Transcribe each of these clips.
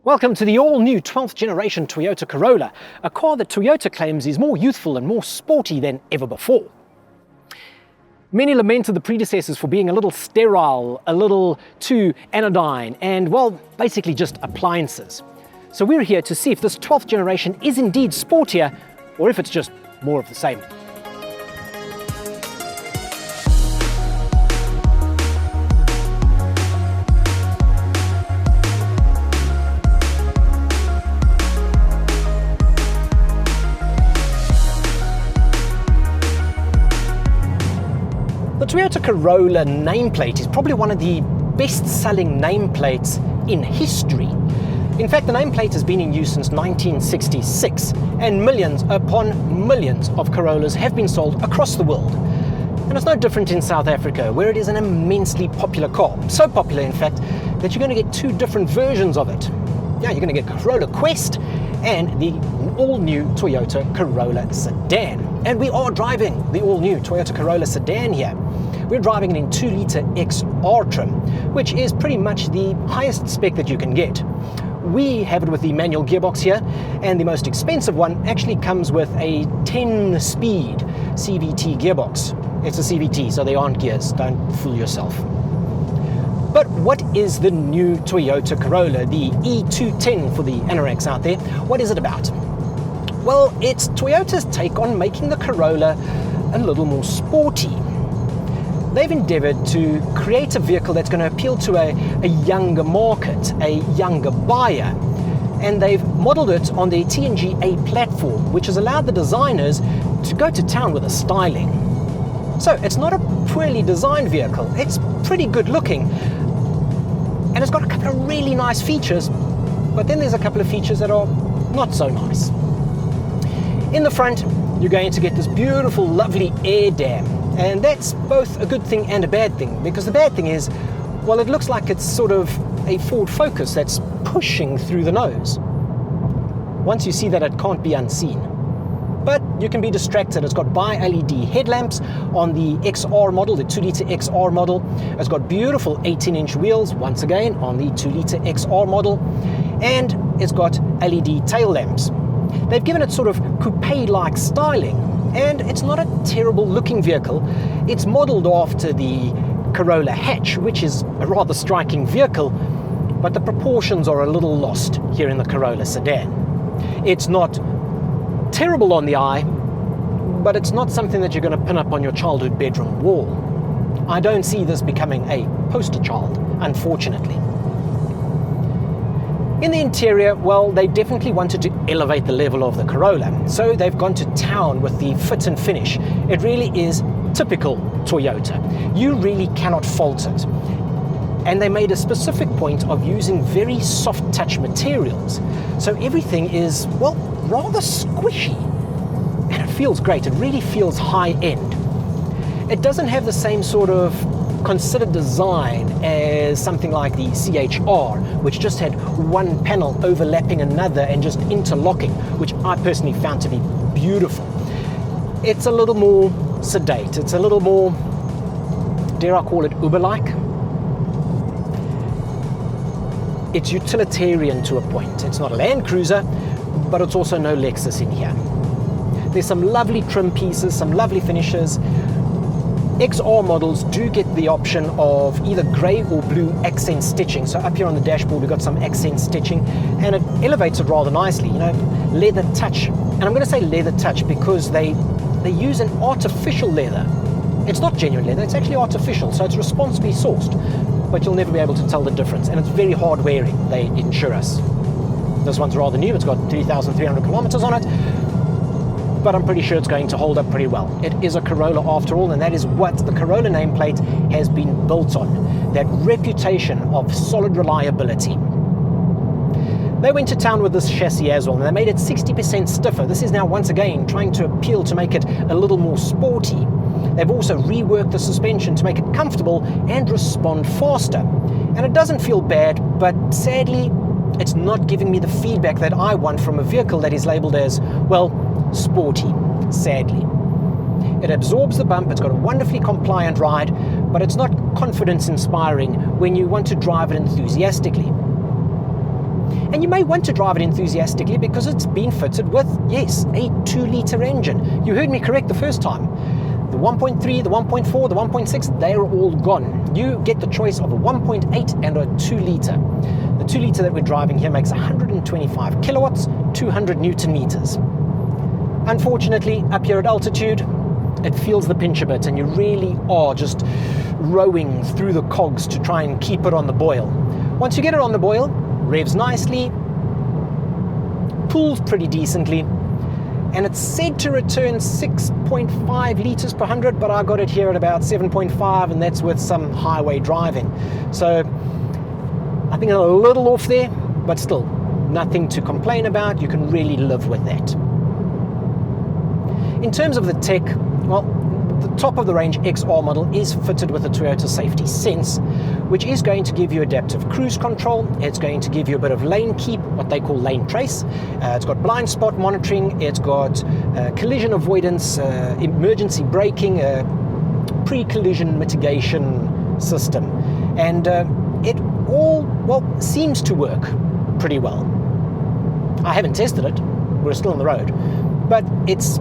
Welcome to the all-new 12th generation Toyota Corolla, a car that Toyota claims is more youthful and more sporty than ever before. Many lamented the predecessors for being a little sterile, a little too anodyne, and, well, basically just appliances. So we're here to see if this 12th generation is indeed sportier, or if it's just more of the same. The Toyota Corolla nameplate is probably one of the best-selling nameplates in history. In fact, the nameplate has been in use since 1966, and millions upon millions of Corollas have been sold across the world. And it's no different in South Africa, where it is an immensely popular car. So popular, in fact, that you're going to get two different versions of it. Yeah, you're going to get Corolla Quest and the all-new Toyota Corolla Sedan. And we are driving the all-new Toyota Corolla Sedan here. We're driving it in 2-litre XR trim, which is pretty much the highest spec that you can get. We have it with the manual gearbox here, and the most expensive one actually comes with a 10-speed CVT gearbox. It's a CVT, so they aren't gears, don't fool yourself. But what is the new Toyota Corolla, the E210 for the anoraks out there? What is it about? Well, it's Toyota's take on making the Corolla a little more sporty. They've endeavored to create a vehicle that's going to appeal to a younger market, a younger buyer. And they've modeled it on the TNGA platform, which has allowed the designers to go to town with the styling. So it's not a poorly designed vehicle, it's pretty good looking. And it's got a couple of really nice features, but then there's a couple of features that are not so nice. In the front, you're going to get this beautiful, lovely air dam. And that's both a good thing and a bad thing, because the bad thing is, well, it looks like it's sort of a Ford Focus that's pushing through the nose. Once you see that, it can't be unseen. But you can be distracted. It's got bi-LED headlamps on the XR model, the 2-litre XR model. It's got beautiful 18-inch wheels, once again, on the 2-litre XR model. And it's got LED tail lamps. They've given it sort of coupe-like styling, and it's not a terrible looking vehicle. It's modeled after the Corolla hatch, which is a rather striking vehicle, but the proportions are a little lost here in the Corolla Sedan. It's not terrible on the eye, but it's not something that you're going to pin up on your childhood bedroom wall. I don't see this becoming a poster child, unfortunately. In the interior, well, they definitely wanted to elevate the level of the Corolla, so they've gone to town with the fit and finish. It really is typical Toyota. You really cannot fault it. And they made a specific point of using very soft touch materials. So everything is, well, rather squishy. And it feels great. It really feels high end. It doesn't have the same sort of considered design as something like the CHR, which just had one panel overlapping another and just interlocking, which I personally found to be beautiful. It's a little more sedate. It's a little more, dare I call it, Uber-like. It's utilitarian to a point. It's not a Land Cruiser, but it's also no Lexus in here. There's some lovely trim pieces, some lovely finishes. XR models do get the option of either grey or blue accent stitching. So up here on the dashboard, we've got some accent stitching, and it elevates it rather nicely. You know, leather touch. And I'm going to say leather touch because they use an artificial leather. It's not genuine leather, it's actually artificial, so it's responsibly sourced. But you'll never be able to tell the difference, and it's very hard wearing, they insure us. This one's rather new, it's got 3,300 kilometers on it, but I'm pretty sure it's going to hold up pretty well. It is a Corolla after all, and that is what the Corolla nameplate has been built on, that reputation of solid reliability. They went to town with this chassis as well, and they made it 60% stiffer. This is now once again trying to appeal to make it a little more sporty. They've also reworked the suspension to make it comfortable and respond faster. And it doesn't feel bad, but sadly, it's not giving me the feedback that I want from a vehicle that is labeled as, well, sporty, sadly. It absorbs the bump, it's got a wonderfully compliant ride, but it's not confidence inspiring when you want to drive it enthusiastically. And you may want to drive it enthusiastically because it's been fitted with, yes, a 2-litre engine. You heard me correct the first time. The 1.3, the 1.4, the 1.6, they're all gone. You get the choice of a 1.8 and a 2-litre. The 2-litre that we're driving here makes 125 kilowatts, 200 Newton meters. Unfortunately, up here at altitude, it feels the pinch a bit, and you really are just rowing through the cogs to try and keep it on the boil. Once you get it on the boil, revs nicely, pulls pretty decently, and it's said to return 6.5 litres per 100, but I got it here at about 7.5, and that's with some highway driving. So I think a little off there, but still nothing to complain about. You can really live with that. In terms of the tech, well, the top of the range XR model is fitted with a Toyota Safety Sense, which is going to give you adaptive cruise control. It's going to give you a bit of lane keep, what they call lane trace. It's got blind spot monitoring. It's got collision avoidance, emergency braking, pre-collision mitigation system. And it all, well, seems to work pretty well. I haven't tested it. We're still on the road. But it's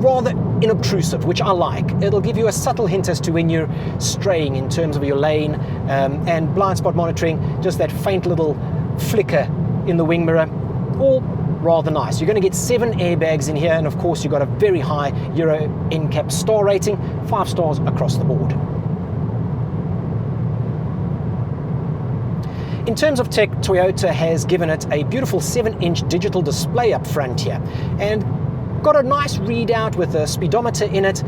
rather inobtrusive, which I like. It'll give you a subtle hint as to when you're straying in terms of your lane, and blind spot monitoring, just that faint little flicker in the wing mirror, all rather nice. You're going to get 7 airbags in here, and of course you've got a very high Euro NCAP star rating, 5 stars across the board. In terms of tech, Toyota has given it a beautiful 7-inch digital display up front here, and got a nice readout with a speedometer in it,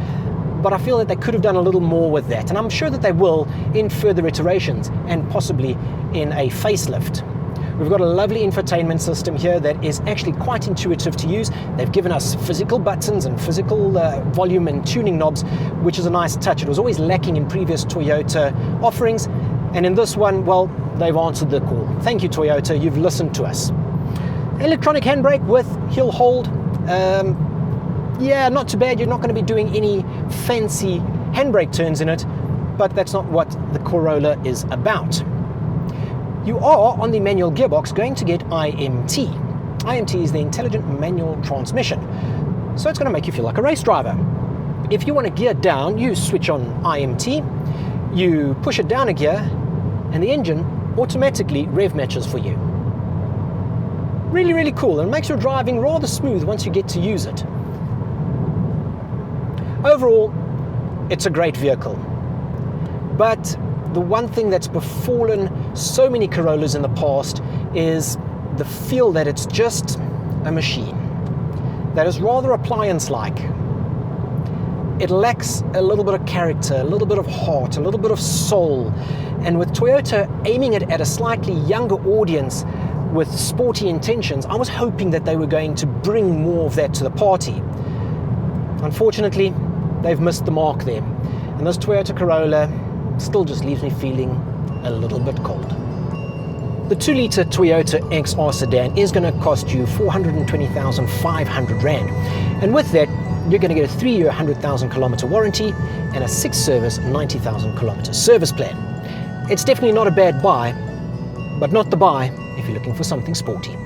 but I feel that they could have done a little more with that, and I'm sure that they will in further iterations and possibly in a facelift. We've got a lovely infotainment system here that is actually quite intuitive to use. They've given us physical buttons and physical volume and tuning knobs, which is a nice touch. It was always lacking in previous Toyota offerings, and in this one, well, they've answered the call. Thank you, Toyota, you've listened to us. Electronic handbrake with hill hold. Yeah, not too bad. You're not going to be doing any fancy handbrake turns in it, but that's not what the Corolla is about. You are, on the manual gearbox, going to get IMT. IMT is the Intelligent Manual Transmission, so it's going to make you feel like a race driver. If you want to gear down, you switch on IMT, you push it down a gear, and the engine automatically rev matches for you. Really, really cool, and it makes your driving rather smooth once you get to use it. Overall, it's a great vehicle. But the one thing that's befallen so many Corollas in the past is the feel that it's just a machine that is rather appliance-like. It lacks a little bit of character, a little bit of heart, a little bit of soul. And with Toyota aiming it at a slightly younger audience with sporty intentions, I was hoping that they were going to bring more of that to the party. Unfortunately, they've missed the mark there. And this Toyota Corolla still just leaves me feeling a little bit cold. The 2-litre Toyota XR sedan is going to cost you 420,500 Rand. And with that, you're going to get a 3-year 100,000 kilometer warranty and a 6-service 90,000 kilometer service plan. It's definitely not a bad buy, but not the buy if you're looking for something sporty.